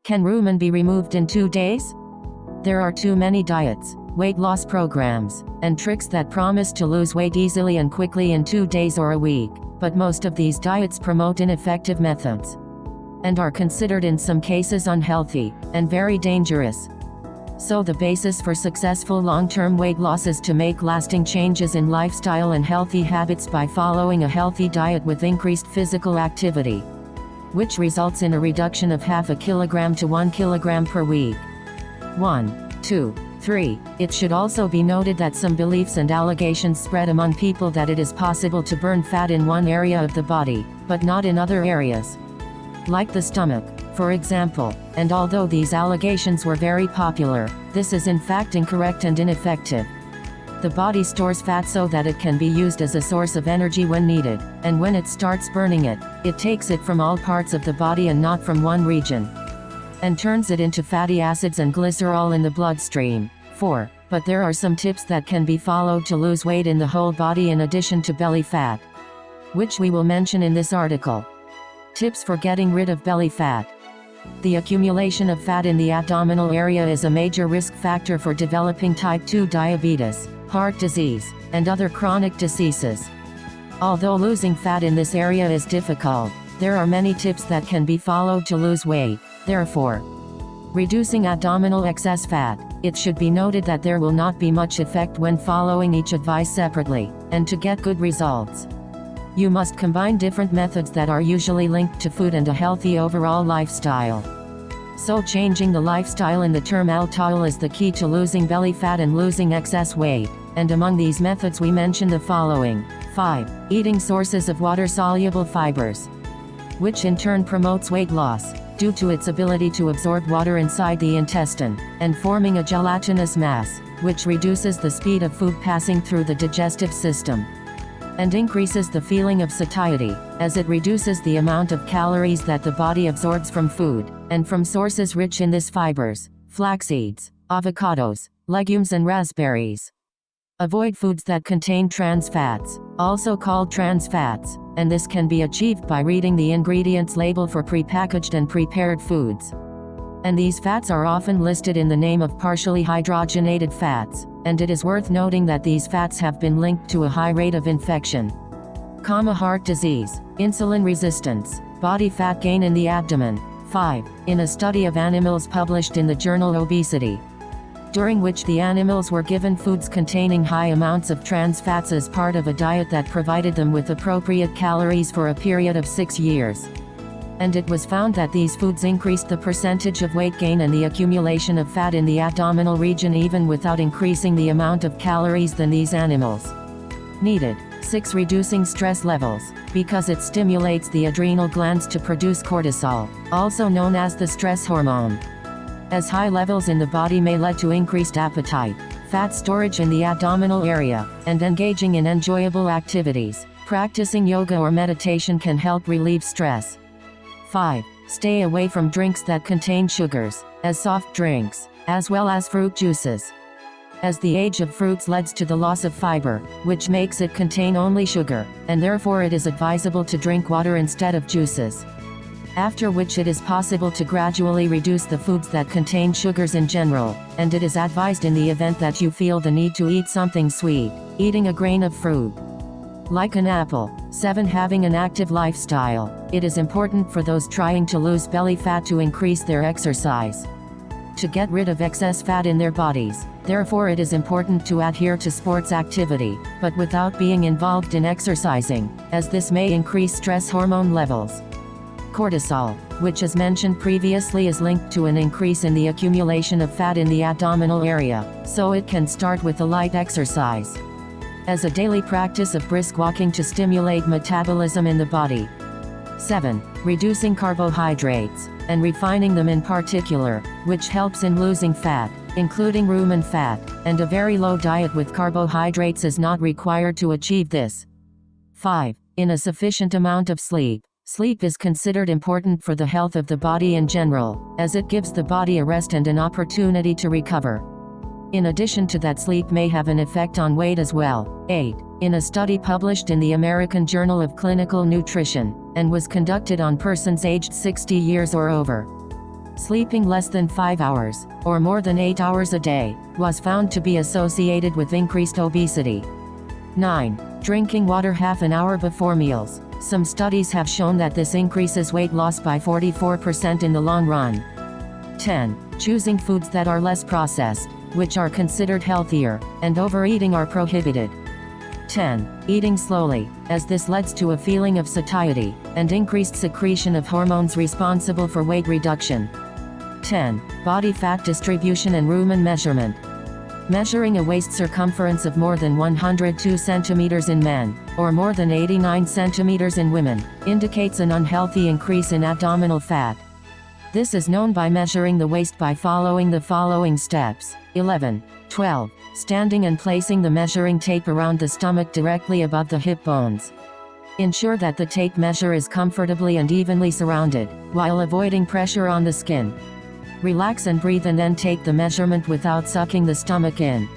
Can rumen be removed in 2 days? There are too many diets, weight loss programs, and tricks that promise to lose weight easily and quickly in 2 days or a week, but most of these diets promote ineffective methods and are considered in some cases unhealthy and very dangerous. So the basis for successful long-term weight loss is to make lasting changes in lifestyle and healthy habits by following a healthy diet with increased physical activity, which results in a reduction of half a kilogram to 1 kilogram per week. 1, 2, 3. It should also be noted that some beliefs and allegations spread among people that it is possible to burn fat in one area of the body, but not in other areas, like the stomach, for example, and although these allegations were very popular, this is in fact incorrect and ineffective. The body stores fat so that it can be used as a source of energy when needed, and when it starts burning it, it takes it from all parts of the body and not from one region, and turns it into fatty acids and glycerol in the bloodstream. 4. But there are some tips that can be followed to lose weight in the whole body in addition to belly fat, which we will mention in this article. Tips for getting rid of belly fat. The accumulation of fat in the abdominal area is a major risk factor for developing type 2 diabetes, heart disease, and other chronic diseases. Although losing fat in this area is difficult, there are many tips that can be followed to lose weight. Therefore, reducing abdominal excess fat. It should be noted that there will not be much effect when following each advice separately, and to get good results, you must combine different methods that are usually linked to food and a healthy overall lifestyle. So changing the lifestyle in the term lifestyle is the key to losing belly fat and losing excess weight, and among these methods we mention the following. 5. Eating sources of water-soluble fibers, which in turn promotes weight loss, due to its ability to absorb water inside the intestine, and forming a gelatinous mass, which reduces the speed of food passing through the digestive system, and increases the feeling of satiety, as it reduces the amount of calories that the body absorbs from food, and from sources rich in this fibers, flax seeds, avocados, legumes and raspberries. Avoid foods that contain trans fats, also called trans fats, and this can be achieved by reading the ingredients label for prepackaged and prepared foods. And these fats are often listed in the name of partially hydrogenated fats, and it is worth noting that these fats have been linked to a high rate of infection, heart disease, insulin resistance, body fat gain in the abdomen. 5. In a study of animals published in the journal Obesity, during which the animals were given foods containing high amounts of trans fats as part of a diet that provided them with appropriate calories for a period of 6 years. And it was found that these foods increased the percentage of weight gain and the accumulation of fat in the abdominal region even without increasing the amount of calories than these animals needed. 6. Reducing stress levels, because it stimulates the adrenal glands to produce cortisol, also known as the stress hormone. As high levels in the body may lead to increased appetite, fat storage in the abdominal area, and engaging in enjoyable activities, practicing yoga or meditation can help relieve stress. 5. Stay away from drinks that contain sugars, as soft drinks, as well as fruit juices, as the age of fruits leads to the loss of fiber, which makes it contain only sugar, and therefore it is advisable to drink water instead of juices, after which it is possible to gradually reduce the foods that contain sugars in general, and it is advised in the event that you feel the need to eat something sweet, eating a grain of fruit, like an apple. 7. Having an active lifestyle. It is important for those trying to lose belly fat to increase their exercise, to get rid of excess fat in their bodies. Therefore it is important to adhere to sports activity, but without being involved in exercising, as this may increase stress hormone levels. Cortisol, which as mentioned previously is linked to an increase in the accumulation of fat in the abdominal area, so it can start with a light exercise, as a daily practice of brisk walking to stimulate metabolism in the body. 7. Reducing carbohydrates, and refining them in particular, which helps in losing fat, including rumen fat, and a very low diet with carbohydrates is not required to achieve this. 5. In a sufficient amount of sleep. Sleep is considered important for the health of the body in general, as it gives the body a rest and an opportunity to recover. In addition to that, sleep may have an effect on weight as well. 8. In a study published in the American Journal of Clinical Nutrition, and was conducted on persons aged 60 years or over, Sleeping less than 5 hours, or more than 8 hours a day, was found to be associated with increased obesity. 9. Drinking water half an hour before meals. Some studies have shown that this increases weight loss by 44% in the long run. 10. Choosing foods that are less processed, which are considered healthier, and overeating are prohibited. 10. Eating slowly, as this leads to a feeling of satiety, and increased secretion of hormones responsible for weight reduction. 10. Body fat distribution and rumen measurement. Measuring a waist circumference of more than 102 centimeters in men, or more than 89 centimeters in women, indicates an unhealthy increase in abdominal fat. This is known by measuring the waist by following the following steps. 11. 12. Standing and placing the measuring tape around the stomach directly above the hip bones. Ensure that the tape measure is comfortably and evenly surrounded, while avoiding pressure on the skin. Relax and breathe and then take the measurement without sucking the stomach in.